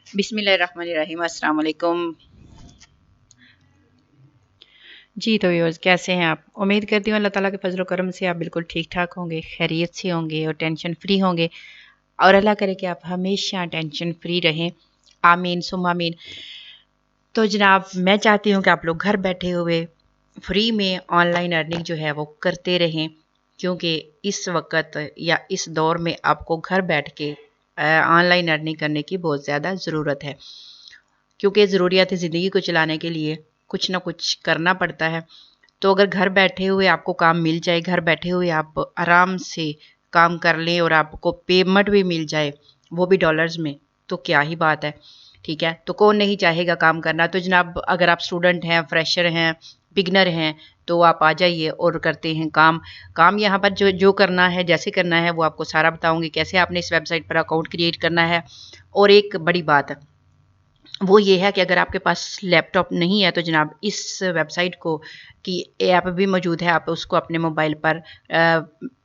बिस्मिल्लाहिर्रहमानिर्रहीम, अस्सलाम वालेकुम। जी तो व्यूअर्स, कैसे हैं आप? उम्मीद करती हूँ अल्लाह ताला के फजल करम से आप बिल्कुल ठीक ठाक होंगे, खैरियत से होंगे और टेंशन फ्री होंगे। और अल्लाह करे कि आप हमेशा टेंशन फ्री रहें। आमीन सुम्मा आमीन। तो जनाब, मैं चाहती हूँ कि आप लोग घर बैठे हुए फ्री में ऑनलाइन अर्निंग जो है वो करते रहें, क्योंकि इस वक्त या इस दौर में आपको घर बैठ के ऑनलाइन अर्निंग करने की बहुत ज़्यादा ज़रूरत है, क्योंकि ज़रूरियात ज़िंदगी को चलाने के लिए कुछ ना कुछ करना पड़ता है। तो अगर घर बैठे हुए आपको काम मिल जाए, घर बैठे हुए आप आराम से काम कर लें और आपको पेमेंट भी मिल जाए, वो भी डॉलर्स में, तो क्या ही बात है। ठीक है, तो कौन नहीं चाहेगा काम करना। तो जनाब, अगर आप स्टूडेंट हैं, फ्रेशर हैं, बिगनर हैं, तो आप आ जाइए और करते हैं काम। काम यहाँ पर जो जो करना है, जैसे करना है, वो आपको सारा बताऊंगी, कैसे आपने इस वेबसाइट पर अकाउंट क्रिएट करना है। और एक बड़ी बात, वो ये है कि अगर आपके पास लैपटॉप नहीं है तो जनाब, इस वेबसाइट को की ऐप भी मौजूद है। आप उसको अपने मोबाइल पर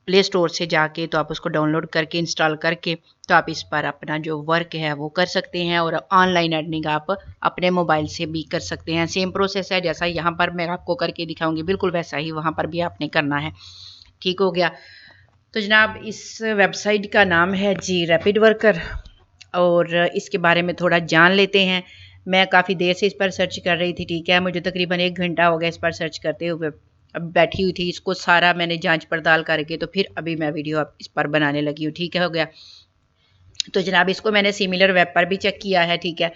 प्ले स्टोर से जाके तो आप उसको डाउनलोड करके इंस्टॉल करके तो आप इस पर अपना जो वर्क है वो कर सकते हैं और ऑनलाइन अर्निंग आप अपने मोबाइल से भी कर सकते हैं। सेम प्रोसेस है जैसा यहाँ पर मैं आपको करके दिखाऊंगी, बिल्कुल वैसा ही वहाँ पर भी आपने करना है। ठीक हो गया। तो जनाब, इस वेबसाइट का नाम है जी रैपिड वर्कर, और इसके बारे में थोड़ा जान लेते हैं। मैं काफ़ी देर से इस पर सर्च कर रही थी। ठीक है, मुझे तकरीबन 1 घंटा हो गया इस पर सर्च करते हुए। अब बैठी हुई थी, इसको सारा मैंने जांच पड़ताल करके तो फिर अभी मैं वीडियो अब इस पर बनाने लगी हूँ। ठीक है, हो गया। तो जनाब, इसको मैंने सिमिलर वेब पर भी चेक किया है। ठीक है,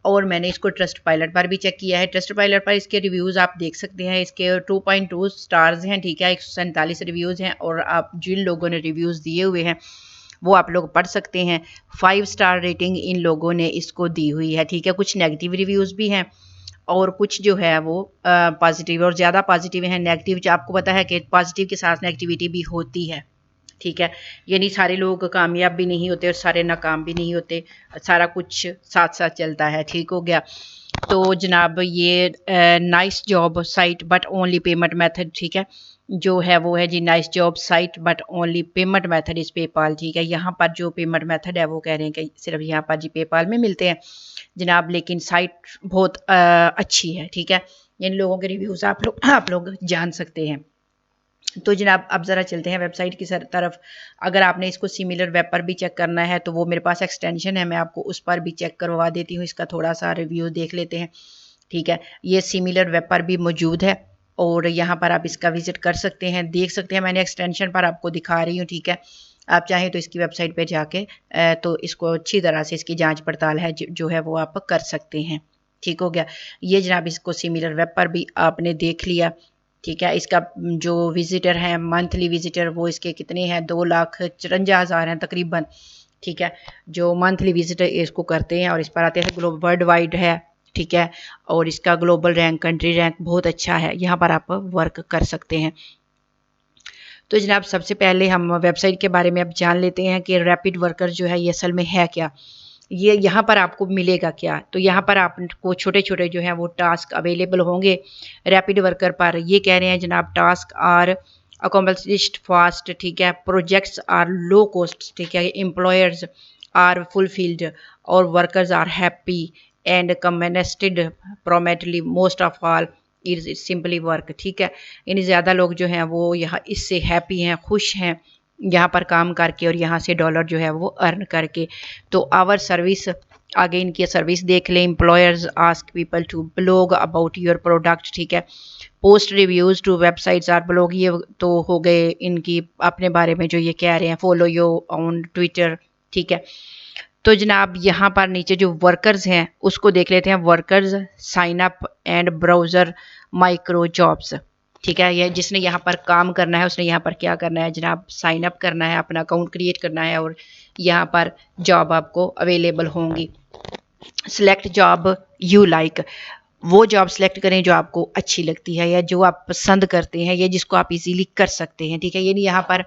और मैंने इसको ट्रस्ट पायलट पर भी चेक किया है। ट्रस्ट पायलट पर इसके रिव्यूज़ आप देख सकते हैं, इसके 2.2 स्टार्स हैं। ठीक है, 147 रिव्यूज़ हैं, और आप जिन लोगों ने रिव्यूज़ दिए हुए हैं वो आप लोग पढ़ सकते हैं। 5 स्टार रेटिंग इन लोगों ने इसको दी हुई है। ठीक है, कुछ नेगेटिव रिव्यूज़ भी हैं और कुछ जो है वो पॉजिटिव, और ज़्यादा पॉजिटिव हैं। नेगेटिव जो आपको पता है कि पॉजिटिव के साथ नेगेटिविटी भी होती है। ठीक है, यानी सारे लोग कामयाब भी नहीं होते और सारे नाकाम भी नहीं होते, सारा कुछ साथ साथ चलता है। ठीक हो गया। तो जनाब, ये nice job site but only payment method, ठीक है, जो है वो है जी nice job site but only payment method is PayPal. ठीक है, यहाँ पर जो पेमेंट मेथड है वो कह रहे हैं कि सिर्फ यहाँ पर जी पेपाल में मिलते हैं जनाब, लेकिन साइट बहुत अच्छी है। ठीक है, इन लोगों के रिव्यूज़ आप लोग जान सकते हैं। तो जनाब, अब ज़रा चलते हैं वेबसाइट की तरफ। अगर आपने इसको सिमिलर वेब पर भी चेक करना है तो वो मेरे पास एक्सटेंशन है, मैं आपको उस पर भी चेक करवा देती हूँ। इसका थोड़ा सा रिव्यू देख लेते हैं। ठीक है, ये सिमिलर वेब पर भी मौजूद है और यहाँ पर आप इसका विजिट कर सकते हैं, देख सकते हैं। मैंने एक्सटेंशन पर आपको दिखा रही हूँ। ठीक है, आप चाहें तो इसकी वेबसाइट पे जाके तो इसको अच्छी तरह से इसकी जांच पड़ताल है जो है वो आप कर सकते हैं। ठीक हो गया। ये जनाब, इसको सिमिलर वेब पर भी आपने देख लिया। ठीक है, इसका जो विजिटर हैं, मंथली विजिटर, वो इसके कितने हैं? 2,54,000 हैं तकरीबन। ठीक है, जो मंथली विजिटर इसको करते हैं और इस पर आते हैं। ग्लोबल वर्ल्ड वाइड है। ठीक है, और इसका ग्लोबल रैंक, कंट्री रैंक बहुत अच्छा है। यहाँ पर आप वर्क कर सकते हैं। तो जनाब, सबसे पहले हम वेबसाइट के बारे में अब जान लेते हैं कि रैपिड वर्कर जो है ये असल में है क्या। ये यहाँ पर आपको मिलेगा क्या। तो यहाँ पर आपको छोटे छोटे जो हैं वो टास्क अवेलेबल होंगे रैपिड वर्कर पर। ये कह रहे हैं जनाब, टास्क आर अकम्पलिश्ड फास्ट। ठीक है, प्रोजेक्ट्स आर लो कॉस्ट। ठीक है, एम्प्लॉयर्स आर फुलफिल्ड और workers are happy and communicated promptly most of all is simply work. ठीक है, यानी ज़्यादा लोग जो हैं वो यहाँ इससे हैप्पी हैं, खुश हैं यहाँ पर काम करके और यहाँ से डॉलर जो है वो अर्न करके। तो आवर सर्विस, आगे इनकी सर्विस देख लें। Employers ask people to blog about your product. ठीक है, post reviews to websites or blog. ये तो हो गए इनकी अपने बारे में जो ये कह रहे हैं, फॉलो यो ऑन ट्विटर। ठीक है, तो जनाब, यहाँ पर नीचे जो वर्कर्स हैं उसको देख लेते हैं। Workers sign up and browser micro jobs. ठीक है, ये जिसने यहाँ पर काम करना है उसने यहाँ पर क्या करना है जनाब, साइन अप करना है, अपना अकाउंट क्रिएट करना है और यहाँ पर जॉब आपको अवेलेबल होंगी। सिलेक्ट जॉब यू लाइक, वो जॉब सेलेक्ट करें जो आपको अच्छी लगती है या जो आप पसंद करते हैं या जिसको आप इजीली कर सकते हैं। ठीक है, ये नहीं यहाँ पर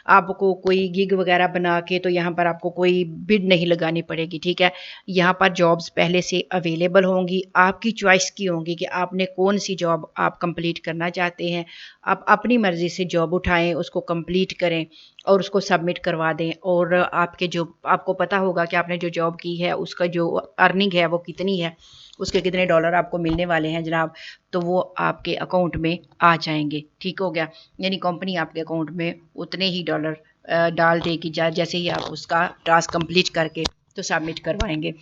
आपको कोई गिग वगैरह बना के तो यहाँ पर आपको कोई बिड नहीं लगानी पड़ेगी। ठीक है, यहाँ पर जॉब्स पहले से अवेलेबल होंगी, आपकी चॉइस की होंगी कि आपने कौन सी जॉब आप कंप्लीट करना चाहते हैं। आप अपनी मर्ज़ी से जॉब उठाएं, उसको कंप्लीट करें और उसको सबमिट करवा दें। और आपके जो आपको पता होगा कि आपने जो जॉब की है उसका जो अर्निंग है वो कितनी है, उसके कितने डॉलर आपको मिलने वाले हैं जनाब, तो वो आपके अकाउंट में आ जाएंगे। ठीक हो गया, यानी कंपनी आपके अकाउंट में उतने ही डॉलर डाल देगी जैसे ही आप उसका टास्क कंप्लीट करके तो सबमिट करवाएंगे।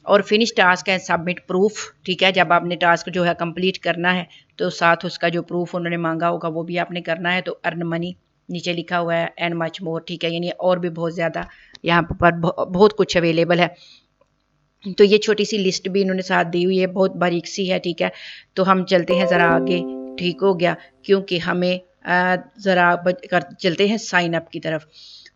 और फिनिश टास्क है सबमिट प्रूफ। ठीक है, जब आपने टास्क जो है कंप्लीट करना है तो साथ उसका जो प्रूफ उन्होंने मांगा होगा वो भी आपने करना है। तो अर्न मनी नीचे लिखा हुआ है एंड मच मोर। ठीक है, यानी और भी बहुत ज़्यादा यहाँ पर बहुत कुछ अवेलेबल है। तो ये छोटी सी लिस्ट भी इन्होंने साथ दी हुई है, बहुत बारीक सी है। ठीक है, तो हम चलते हैं ज़रा आगे। ठीक हो गया, क्योंकि हमें ज़रा चलते हैं साइन अप की तरफ।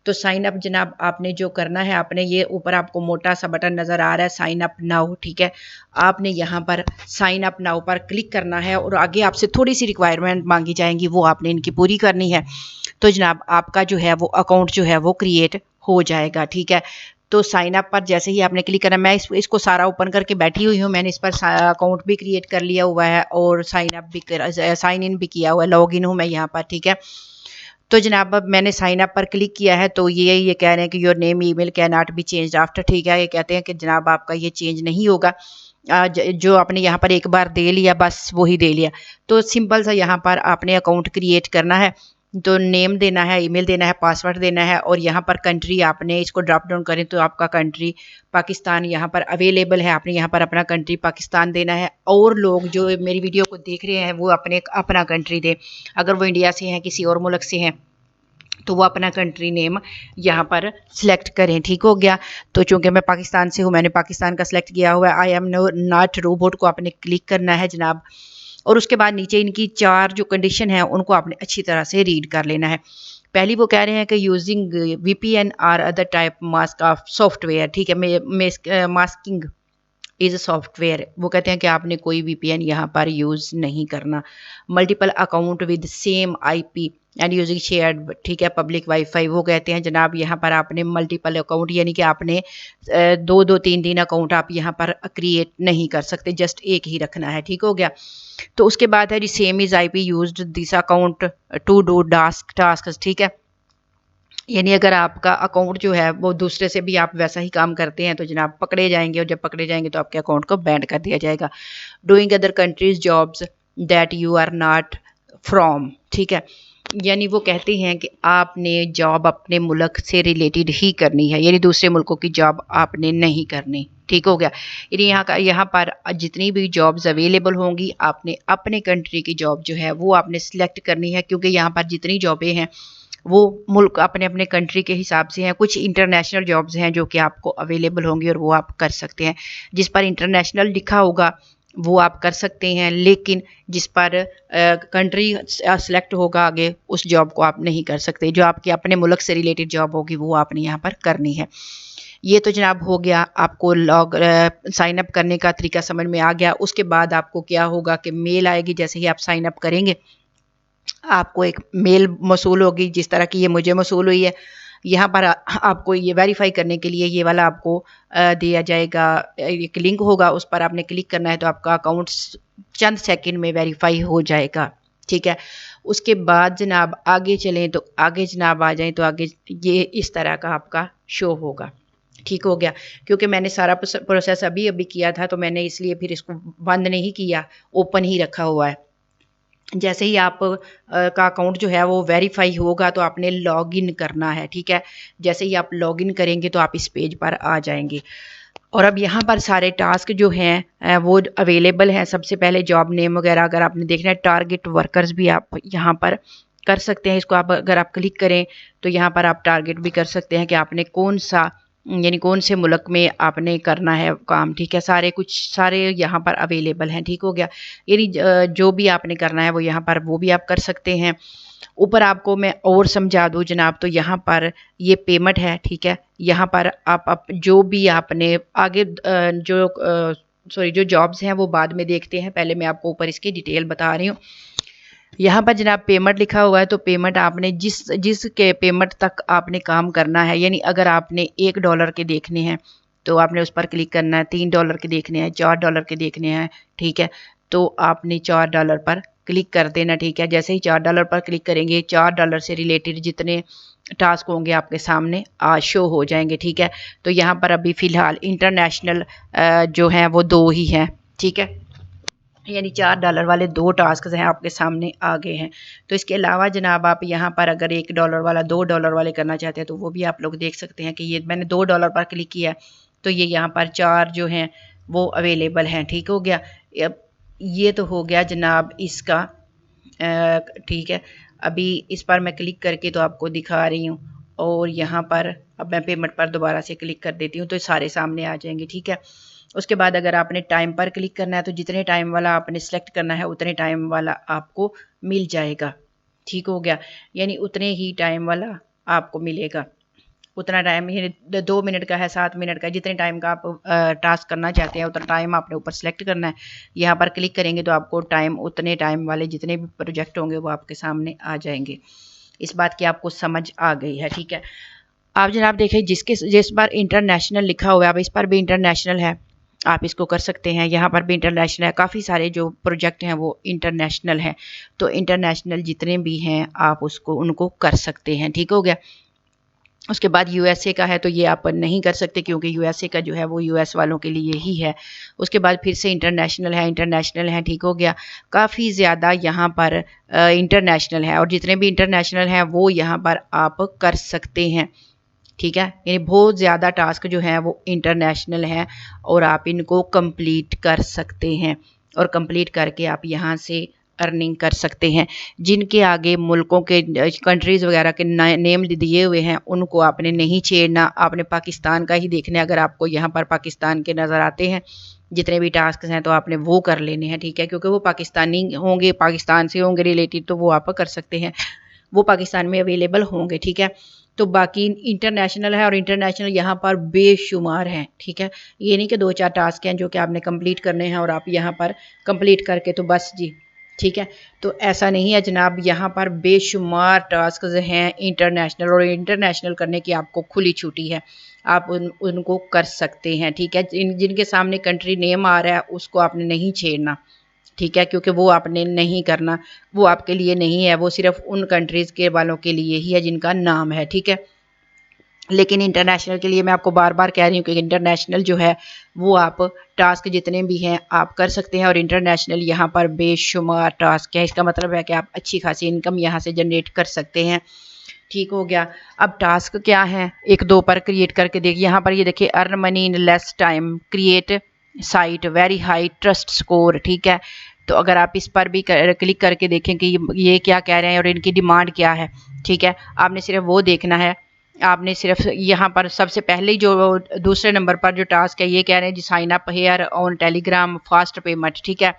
तो साइन अप जनाब आपने जो करना है, आपने ये ऊपर आपको मोटा सा बटन नज़र आ रहा है साइन अप नाउ। ठीक है, आपने यहाँ पर साइन अप नाउ पर क्लिक करना है और आगे आपसे थोड़ी सी रिक्वायरमेंट मांगी जाएंगी, वो आपने इनकी पूरी करनी है। तो जनाब आपका जो है वो अकाउंट जो है वो क्रिएट हो जाएगा। ठीक है, तो साइन अप पर जैसे ही आपने क्लिक करना, मैं इसको सारा ओपन करके बैठी हुई हूँ, मैंने इस पर अकाउंट भी क्रिएट कर लिया हुआ है और साइन अप भी साइन इन भी किया हुआ है, लॉग इन हूँ मैं यहाँ पर। ठीक है, तो जनाब अब मैंने साइन अप पर क्लिक किया है, तो ये कह रहे हैं कि your name email can not be change after. ठीक है, ये कहते हैं कि जनाब आपका ये चेंज नहीं होगा, जो आपने यहाँ पर एक बार दे लिया बस वही दे लिया। तो सिंपल सा यहाँ पर आपने अकाउंट क्रिएट करना है, तो नेम देना है, ईमेल देना है, पासवर्ड देना है और यहाँ पर कंट्री आपने इसको ड्रॉप डाउन करें तो आपका कंट्री पाकिस्तान यहाँ पर अवेलेबल है, आपने यहाँ पर अपना कंट्री पाकिस्तान देना है। और लोग जो मेरी वीडियो को देख रहे हैं वो अपना कंट्री दें, अगर वो इंडिया से हैं किसी और मुल्क से हैं तो वो अपना कंट्री नेम यहाँ पर सिलेक्ट करें। ठीक हो गया, तो चूंकि मैं पाकिस्तान से हूँ मैंने पाकिस्तान का सिलेक्ट किया हुआ है। आई एम नॉट रोबोट को आपने क्लिक करना है जनाब, और उसके बाद नीचे इनकी 4 जो कंडीशन है उनको आपने अच्छी तरह से रीड कर लेना है। पहली वो कह रहे हैं कि यूजिंग वीपीएन और other type mask of software. ठीक है, मास्किंग इज़ सॉफ्टवेयर, वो कहते हैं कि आपने कोई वीपीएन यहाँ पर यूज़ नहीं करना। Multiple account with same IP and using shared. ठीक है, पब्लिक वाईफाई, वो कहते हैं जनाब यहाँ पर आपने मल्टीपल अकाउंट यानी कि आपने 2-2 3-3 अकाउंट आप यहाँ पर क्रिएट नहीं कर सकते, जस्ट एक ही रखना है। ठीक हो गया, तो उसके बाद है जी same is IP used this account to do task. ठीक है, यानी अगर आपका अकाउंट जो है वो दूसरे से भी आप वैसा ही काम करते हैं तो जनाब पकड़े जाएंगे, और जब पकड़े जाएंगे तो आपके अकाउंट को बैंड कर दिया जाएगा। Doing other countries jobs that you are not from. ठीक है, यानी वो कहते हैं कि आपने जॉब अपने मुल्क से रिलेटेड ही करनी है, यानी दूसरे मुल्कों की जॉब आपने नहीं करनी। ठीक हो गया, यानी यहाँ पर जितनी भी जॉब्स अवेलेबल होंगी आपने अपने कंट्री की जॉब जो है वो आपने सिलेक्ट करनी है, क्योंकि यहाँ पर जितनी जॉबें हैं वो मुल्क अपने अपने कंट्री के हिसाब से हैं। कुछ इंटरनेशनल जॉब्स हैं जो कि आपको अवेलेबल होंगी और वो आप कर सकते हैं। जिस पर इंटरनेशनल लिखा होगा वो आप कर सकते हैं, लेकिन जिस पर कंट्री सेलेक्ट होगा आगे उस जॉब को आप नहीं कर सकते। जो आपके अपने मुल्क से रिलेटेड जॉब होगी वो आपने यहाँ पर करनी है। ये तो जनाब हो गया, आपको साइन अप करने का तरीका समझ में आ गया। उसके बाद आपको क्या होगा कि मेल आएगी, जैसे ही आप साइन अप करेंगे आपको एक मेल मौसूल होगी, जिस तरह की ये मुझे मौसूल हुई है। यहाँ पर आपको ये वेरीफाई करने के लिए ये वाला आपको दिया जाएगा, एक लिंक होगा, उस पर आपने क्लिक करना है तो आपका अकाउंट चंद सेकंड में वेरीफाई हो जाएगा। ठीक है, उसके बाद जनाब आगे चलें तो आगे जनाब आ जाएं तो आगे ये इस तरह का आपका शो होगा। ठीक हो गया, क्योंकि मैंने सारा प्रोसेस अभी किया था तो मैंने इसलिए फिर इसको बंद नहीं किया, ओपन ही रखा हुआ है। जैसे ही आप का अकाउंट जो है वो वेरीफाई होगा तो आपने लॉगिन करना है। ठीक है, जैसे ही आप लॉगिन करेंगे तो आप इस पेज पर आ जाएंगे और अब यहाँ पर सारे टास्क जो हैं वो अवेलेबल हैं। सबसे पहले जॉब नेम वगैरह अगर आपने देखना है, टारगेट वर्कर्स भी आप यहाँ पर कर सकते हैं। इसको आप अगर आप क्लिक करें तो यहाँ पर आप टारगेट भी कर सकते हैं कि आपने कौन सा यानी कौन से मुल्क में आपने करना है काम। ठीक है, सारे यहाँ पर अवेलेबल हैं। ठीक हो गया, यानी जो भी आपने करना है वो यहाँ पर वो भी आप कर सकते हैं। ऊपर आपको मैं और समझा दूँ जनाब, तो यहाँ पर ये पेमेंट है। ठीक है, यहाँ पर आप जो भी आपने आगे जो जॉब्स हैं वो बाद में देखते हैं, पहले मैं आपको ऊपर इसकी डिटेल बता रही हूँ। यहाँ पर जनाब पेमेंट लिखा हुआ है, तो पेमेंट आपने जिस के पेमेंट तक आपने काम करना है, यानी अगर आपने $1 के देखने हैं तो आपने उस पर क्लिक करना है, $3 के देखने हैं, $4 के देखने हैं। ठीक है, तो आपने $4 पर क्लिक कर देना। ठीक है, जैसे ही $4 पर क्लिक करेंगे $4 से रिलेटेड जितने टास्क होंगे आपके सामने आज शो हो जाएंगे। ठीक है, तो यहाँ पर अभी फ़िलहाल इंटरनेशनल जो हैं वो 2 ही हैं। ठीक है, यानी $4 वाले 2 टास्क हैं आपके सामने आ गए हैं। तो इसके अलावा जनाब आप यहाँ पर अगर $1 वाला $2 वाले करना चाहते हैं तो वो भी आप लोग देख सकते हैं कि ये मैंने $2 पर क्लिक किया है तो ये यहाँ पर 4 जो हैं वो अवेलेबल हैं। ठीक हो गया, अब ये तो हो गया जनाब इसका। ठीक है, अभी इस पर मैं क्लिक करके तो आपको दिखा रही हूँ और यहाँ पर अब मैं पेमेंट पर दोबारा से क्लिक कर देती हूँ तो सारे सामने आ जाएंगे। ठीक है, उसके बाद अगर आपने टाइम पर क्लिक करना है तो जितने टाइम वाला आपने सेलेक्ट करना है उतने टाइम वाला आपको मिल जाएगा। ठीक हो गया, यानी उतने ही टाइम वाला आपको मिलेगा। उतना टाइम, यानी 2 मिनट का है, 7 मिनट का है, जितने टाइम का आप टास्क करना चाहते हैं उतना टाइम आपने ऊपर सेलेक्ट करना है। यहाँ पर क्लिक करेंगे तो आपको टाइम, उतने टाइम वाले जितने भी प्रोजेक्ट होंगे वो आपके सामने आ जाएंगे। इस बात की आपको समझ आ गई है। ठीक है, आप जनाब देखें जिस बार इंटरनेशनल लिखा हुआ है अब इस पर भी इंटरनेशनल है, आप इसको कर सकते हैं। यहाँ पर भी इंटरनेशनल है, काफ़ी सारे जो प्रोजेक्ट हैं वो इंटरनेशनल हैं, तो इंटरनेशनल जितने भी हैं आप उनको कर सकते हैं। ठीक हो गया, उसके बाद यूएसए का है तो ये आप नहीं कर सकते क्योंकि यूएसए का जो है वो यूएस वालों के लिए ही है। उसके बाद फिर से इंटरनेशनल है। ठीक हो गया, काफ़ी ज़्यादा यहाँ पर इंटरनेशनल है और जितने भी इंटरनेशनल हैं वो यहाँ पर आप कर सकते हैं। ठीक है, यानी बहुत ज़्यादा टास्क जो हैं वो इंटरनेशनल हैं और आप इनको कंप्लीट कर सकते हैं और कंप्लीट करके आप यहाँ से अर्निंग कर सकते हैं। जिनके आगे मुल्कों के कंट्रीज़ वगैरह के नेम दिए हुए हैं उनको आपने नहीं छेड़ना, आपने पाकिस्तान का ही देखना है। अगर आपको यहाँ पर पाकिस्तान के नज़र आते हैं जितने भी टास्क हैं तो आपने वो कर लेने हैं। ठीक है, क्योंकि वो पाकिस्तानी होंगे, पाकिस्तान से होंगे रिलेटेड, तो वो आप कर सकते हैं, वो पाकिस्तान में अवेलेबल होंगे। ठीक है, तो बाकी इंटरनेशनल है और इंटरनेशनल यहाँ पर बेशुमार हैं। ठीक है, ये नहीं कि 2-4 टास्क हैं जो कि आपने कंप्लीट करने हैं और आप यहाँ पर कंप्लीट करके तो बस जी। ठीक है, तो ऐसा नहीं है जनाब, यहाँ पर बेशुमार टास्क हैं इंटरनेशनल और इंटरनेशनल करने की आपको खुली छुट्टी है, आप उनको कर सकते हैं। ठीक है, जिनके सामने कंट्री नेम आ रहा है उसको आपने नहीं छेड़ना। ठीक है, क्योंकि वो आपने नहीं करना, वो आपके लिए नहीं है, वो सिर्फ उन कंट्रीज़ के वालों के लिए ही है जिनका नाम है। ठीक है, लेकिन इंटरनेशनल के लिए मैं आपको बार बार कह रही हूँ कि इंटरनेशनल जो है वो आप टास्क जितने भी हैं आप कर सकते हैं और इंटरनेशनल यहाँ पर बेशुमार टास्क है। इसका मतलब है कि आप अच्छी खासी इनकम यहाँ से जनरेट कर सकते हैं। ठीक हो गया, अब टास्क क्या है, 1-2 पर क्रिएट करके देखिए। यहाँ पर ये देखिए, earn money in less time, create site, very high trust score. ठीक है, तो अगर आप इस पर भी क्लिक करके देखें कि ये क्या कह रहे हैं और इनकी डिमांड क्या है। ठीक है, आपने सिर्फ वो देखना है, आपने सिर्फ यहाँ पर सबसे पहले जो दूसरे नंबर पर जो टास्क है ये कह रहे हैं जी sign up here on Telegram fast payment. ठीक है,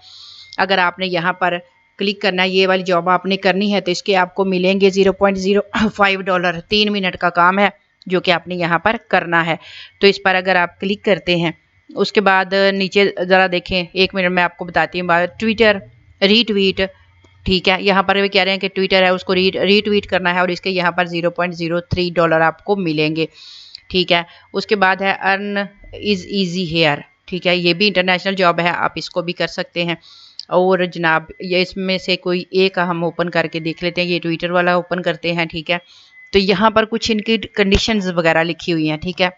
अगर आपने यहाँ पर क्लिक करना है, ये वाली जॉब आपने करनी है तो इसके आपको मिलेंगे $0.05। 3 मिनट का काम है जो कि आपने यहाँ पर करना है। तो इस पर अगर आप क्लिक करते हैं उसके बाद नीचे ज़रा देखें, 1 मिनट में आपको बताती हूँ। ट्विटर रीट्वीट, ठीक है, यहाँ पर भी कह रहे हैं कि ट्विटर है उसको रीट्वीट करना है और इसके यहाँ पर $0.03 आपको मिलेंगे। ठीक है, उसके बाद है अर्न इज़ ईजी हेयर। ठीक है, ये भी इंटरनेशनल जॉब है, आप इसको भी कर सकते हैं। और जनाब ये इसमें से कोई एक हम ओपन करके देख लेते हैं, ये ट्विटर वाला ओपन करते हैं। ठीक है, तो यहाँ पर कुछ इनकी कंडीशंस वगैरह लिखी हुई हैं। ठीक है,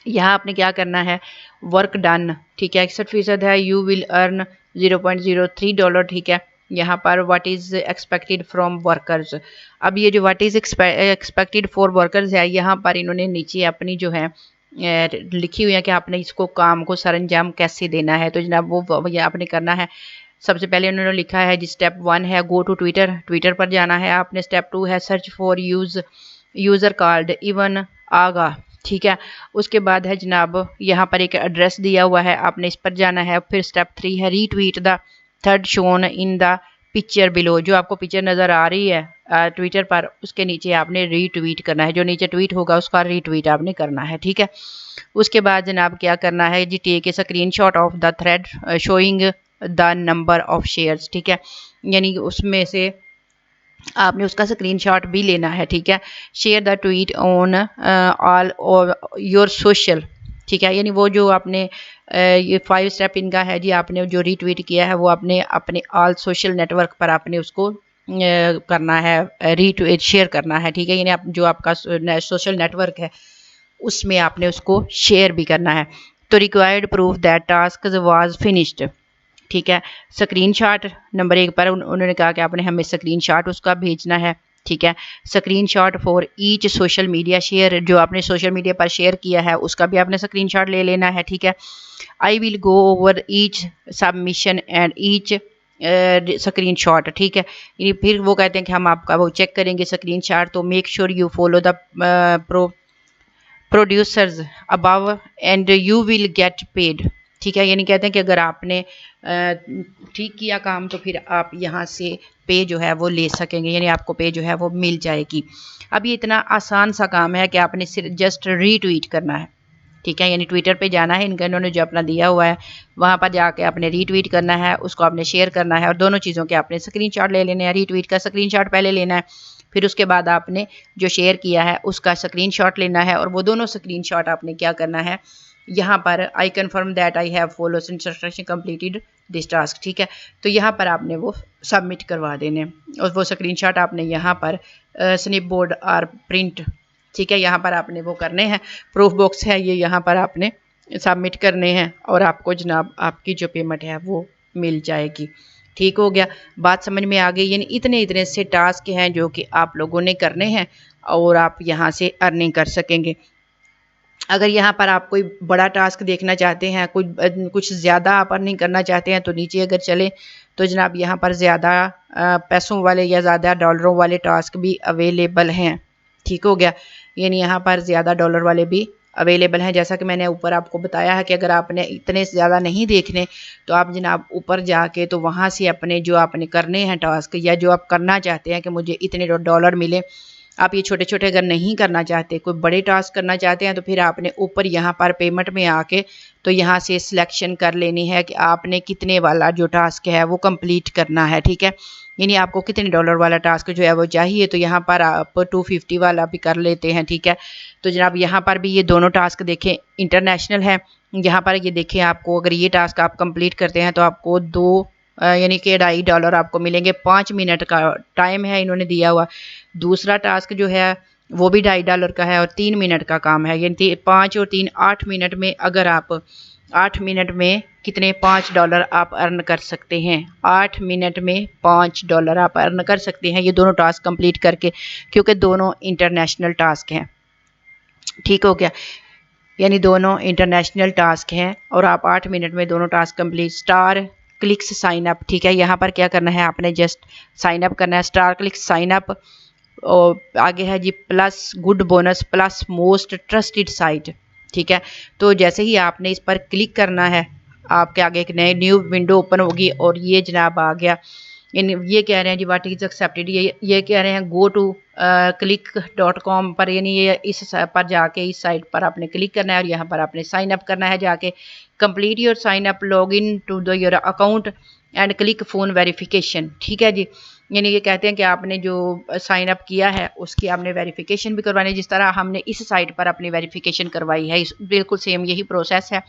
यहाँ आपने क्या करना है, वर्क डन। ठीक है, 61% है, यू विल अर्न $0.03। ठीक है, यहाँ पर what is expected from workers. अब ये जो what is expected for workers है, यहाँ पर इन्होंने नीचे अपनी जो है लिखी हुई है कि आपने इसको काम को सरंजाम कैसे देना है। तो जनाब वो ये आपने करना है। सबसे पहले उन्होंने लिखा है जी स्टेप 1 है गो टू ट्विटर पर जाना है आपने। स्टेप 2 है सर्च फॉर यूज़र कॉल्ड इवन आगा। ठीक है, उसके बाद है जनाब यहाँ पर एक एड्रेस दिया हुआ है, आपने इस पर जाना है। फिर स्टेप 3 है retweet the third shown in the picture below. जो आपको पिक्चर नज़र आ रही है ट्विटर पर, उसके नीचे आपने रीट्वीट करना है, जो नीचे ट्वीट होगा उसका रीट्वीट आपने करना है। ठीक है, उसके बाद जनाब क्या करना है जी, take a screenshot of the thread showing the number of shares. ठीक है, यानी उसमें से आपने उसका स्क्रीनशॉट भी लेना है। ठीक है, share the tweet on all your social. ठीक है, यानी वो जो आपने ये 5 स्टेप इनका है जी, आपने जो रीट्वीट किया है वो आपने अपने ऑल सोशल नेटवर्क पर आपने उसको करना है, रीट्वीट शेयर करना है, ठीक है। यानी आप जो आपका सोशल नेटवर्क है उसमें आपने उसको शेयर भी करना है। तो required proof that task was finished, ठीक है। स्क्रीनशॉट नंबर 1 पर उन्होंने कहा कि आपने हमें स्क्रीनशॉट उसका भेजना है, ठीक है। Screenshot for each social media share, जो आपने सोशल मीडिया पर शेयर किया है उसका भी आपने स्क्रीनशॉट ले लेना है, ठीक है। I will go over each submission and each screenshot, ठीक है। फिर वो कहते हैं कि हम आपका वो चेक करेंगे स्क्रीनशॉट, तो make sure you follow the producers above and you will get paid, ठीक है। यानी कहते हैं कि अगर आपने ठीक किया काम तो फिर आप यहाँ से पे जो है वो ले सकेंगे, यानी आपको पे जो है वो मिल जाएगी। अब ये इतना आसान सा काम है कि आपने सिर्फ जस्ट रीट्वीट करना है, ठीक है। यानी ट्विटर पे जाना है, इन्होंने जो अपना दिया हुआ है वहाँ पर जाके आपने रीट्वीट करना है, उसको आपने शेयर करना है और दोनों चीज़ों के आपने स्क्रीनशॉट ले लेने हैं। रीट्वीट का स्क्रीनशॉट पहले लेना है, फिर उसके बाद आपने जो शेयर किया है उसका स्क्रीनशॉट लेना है और वो दोनों स्क्रीनशॉट आपने क्या करना है, यहाँ पर I confirm that I have followed instruction completed this task, ठीक है। तो यहाँ पर आपने वो सबमिट करवा देने और वो स्क्रीनशॉट आपने यहाँ पर स्निप बोर्ड और प्रिंट, ठीक है, यहाँ पर आपने वो करने हैं। प्रूफ बॉक्स है ये, यहाँ पर आपने सबमिट करने हैं और आपको जनाब आपकी जो पेमेंट है वो मिल जाएगी। ठीक हो गया, बात समझ में आ गई। यानी इतने इतने से टास्क हैं जो कि आप लोगों ने करने हैं और आप यहाँ से अर्निंग कर सकेंगे। अगर यहाँ पर आप कोई बड़ा टास्क देखना चाहते हैं, कुछ ज़्यादा आप अर्निंग करना चाहते हैं तो नीचे अगर चलें तो जनाब यहाँ पर ज़्यादा पैसों वाले या ज़्यादा डॉलरों वाले टास्क भी अवेलेबल हैं। ठीक हो गया, यानी यहाँ पर ज़्यादा डॉलर वाले भी अवेलेबल हैं। जैसा कि मैंने ऊपर आपको बताया है कि अगर आपने इतने ज़्यादा नहीं देखने तो आप जनाब ऊपर जाके तो वहाँ से अपने जो आपने करने हैं टास्क या जो आप करना चाहते हैं कि मुझे इतने डॉलर मिले, आप ये छोटे छोटे अगर नहीं करना चाहते, कोई बड़े टास्क करना चाहते हैं तो फिर आपने ऊपर यहाँ पर पेमेंट में आके तो यहाँ से सिलेक्शन कर लेनी है कि आपने कितने वाला जो टास्क है वो कंप्लीट करना है। ठीक है, यानी आपको कितने डॉलर वाला टास्क जो है वो चाहिए, तो यहाँ पर आप 250 वाला भी कर लेते हैं। ठीक है, तो जनाब यहाँ पर भी ये दोनों टास्क देखें इंटरनेशनल है। यहाँ पर ये देखें, आपको अगर ये टास्क आप कंप्लीट करते हैं तो आपको यानी कि $2.5 आपको मिलेंगे। 5 मिनट का टाइम है इन्होंने दिया हुआ। दूसरा टास्क जो है वो भी $2.5 का है और 3 मिनट का काम है, यानी 5 और 3 8 मिनट में अगर आप 8 मिनट में कितने $5 आप अर्न कर सकते हैं। 8 मिनट में $5 आप अर्न कर सकते हैं ये दोनों टास्क कंप्लीट करके, क्योंकि दोनों इंटरनेशनल टास्क हैं। ठीक हो गया, यानी दोनों इंटरनेशनल टास्क हैं और आप 8 मिनट में दोनों task complete. Star clicks sign up, ठीक है, यहाँ पर क्या करना है, आपने जस्ट साइन अप करना है। स्टार क्लिक्स साइन अप और आगे है जी plus good bonus plus most trusted site. ठीक है, तो जैसे ही आपने इस पर क्लिक करना है आपके आगे एक नई न्यू विंडो ओपन होगी और ये जनाब आ गया। ये कह रहे हैं जी व्हाट इज एक्सेप्टेड, ये कह रहे हैं गो टू click.com पर, यानी ये इस पर जाके इस साइट पर आपने क्लिक करना है और यहाँ पर आपने साइन अप करना है जाके। Complete your sign up, log in to the your account and click phone verification. ठीक है जी, यानी ये कहते हैं कि आपने जो साइन अप किया है उसकी आपने वेरिफिकेशन भी करवानी है, जिस तरह हमने इस साइट पर अपनी वेरिफिकेशन करवाई है, बिल्कुल सेम यही प्रोसेस है।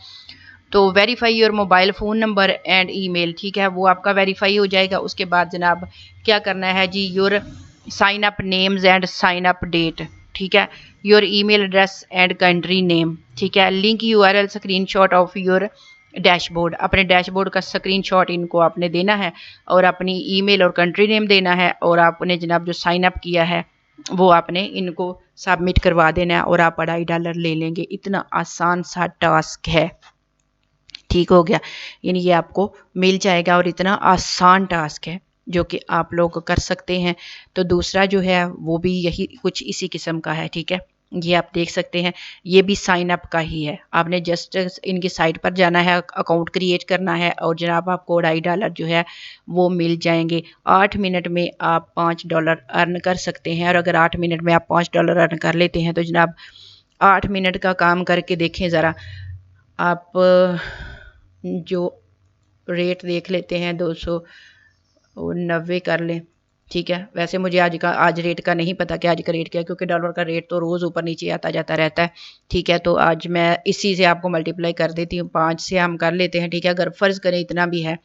तो verify your mobile phone number and email, ठीक है, वो आपका वेरीफाई हो जाएगा। उसके बाद जनाब क्या करना है जी, your sign up names and sign up date, ठीक है, your email address and country name, ठीक है, link URL screenshot of your dashboard, अपने डैशबोर्ड का स्क्रीनशॉट इनको आपने देना है और अपनी ईमेल और कंट्री नेम देना है और आपने जनाब जो साइन अप किया है वो आपने इनको सबमिट करवा देना है और आप $2.5 ले लेंगे। इतना आसान सा टास्क है। ठीक हो गया, यानी ये आपको मिल जाएगा और इतना आसान टास्क है जो कि आप लोग कर सकते हैं। तो दूसरा जो है वो भी यही कुछ इसी किस्म का है। ठीक है, ये आप देख सकते हैं, ये भी साइन अप का ही है। आपने जस्ट इनकी साइट पर जाना है, अकाउंट क्रिएट करना है और जनाब आपको $2.5 जो है वो मिल जाएंगे। 8 मिनट में आप $5 अर्न कर सकते हैं और अगर 8 मिनट में आप $5 अर्न कर लेते हैं तो जनाब 8 मिनट का काम करके देखें ज़रा आप, जो रेट देख लेते हैं 290 कर लें। ठीक है, वैसे मुझे आज रेट का नहीं पता कि आज का रेट क्या है, क्योंकि डॉलर का रेट तो रोज़ ऊपर नीचे आता जाता रहता है। ठीक है, तो आज मैं इसी से आपको मल्टीप्लाई कर देती हूँ, 5 से हम कर लेते हैं। ठीक है, अगर फ़र्ज़ करें इतना भी है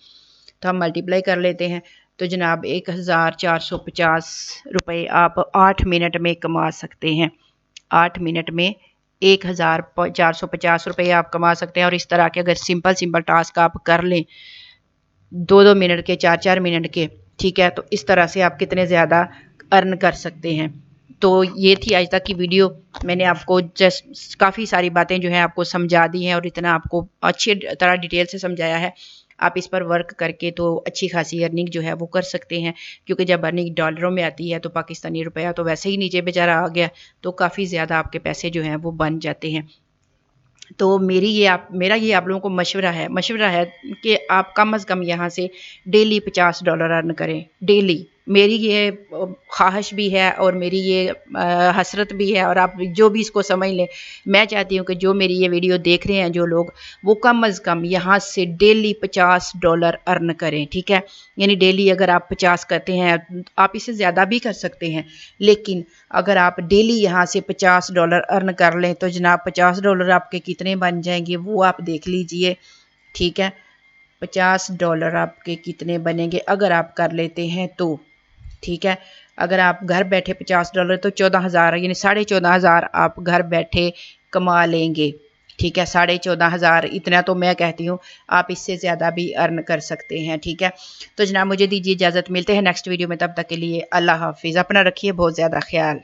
तो हम मल्टीप्लाई कर लेते हैं। तो जनाब 1450 रुपये आप 8 मिनट में कमा सकते हैं। 8 मिनट में 1450 रुपये आप कमा सकते हैं। और इस तरह के अगर सिंपल टास्क आप कर लें 2-2 मिनट के, 4-4 मिनट के, ठीक है, तो इस तरह से आप कितने ज़्यादा अर्न कर सकते हैं। तो ये थी आज तक की वीडियो। मैंने आपको जस्ट काफ़ी सारी बातें जो हैं आपको समझा दी हैं और इतना आपको अच्छी तरह डिटेल से समझाया है। आप इस पर वर्क करके तो अच्छी खासी अर्निंग जो है वो कर सकते हैं, क्योंकि जब अर्निंग डॉलरों में आती है तो पाकिस्तानी रुपया तो वैसे ही नीचे बेचारा आ गया, तो काफ़ी ज़्यादा आपके पैसे जो हैं वो बन जाते हैं। तो मेरा ये आप लोगों को मशवरा है कि आप कम से कम यहाँ से डेली $50 अर्न करें डेली। मेरी ये ख्वाहिश भी है और मेरी ये हसरत भी है, और आप जो भी इसको समझ लें। मैं चाहती हूँ कि जो मेरी ये वीडियो देख रहे हैं जो लोग, वो कम से कम यहाँ से डेली $50 अर्न करें, ठीक है। यानी डेली अगर आप 50 करते हैं, आप इससे ज़्यादा भी कर सकते हैं, लेकिन अगर आप डेली यहाँ से $50 अर्न कर लें तो जनाब $50 आपके कितने बन जाएंगे वो आप देख लीजिए, ठीक है। $50 आपके कितने बनेंगे अगर आप कर लेते हैं तो, ठीक है। अगर आप घर बैठे $50 तो 14,000 यानी 14,500 आप घर बैठे कमा लेंगे, ठीक है। 14,500 इतना तो मैं कहती हूँ आप इससे ज़्यादा भी अर्न कर सकते हैं, ठीक है। तो जनाब मुझे दीजिए इजाज़त, मिलते हैं नेक्स्ट वीडियो में, तब तक के लिए अल्लाह हाफिज़। अपना रखिए बहुत ज़्यादा ख्याल।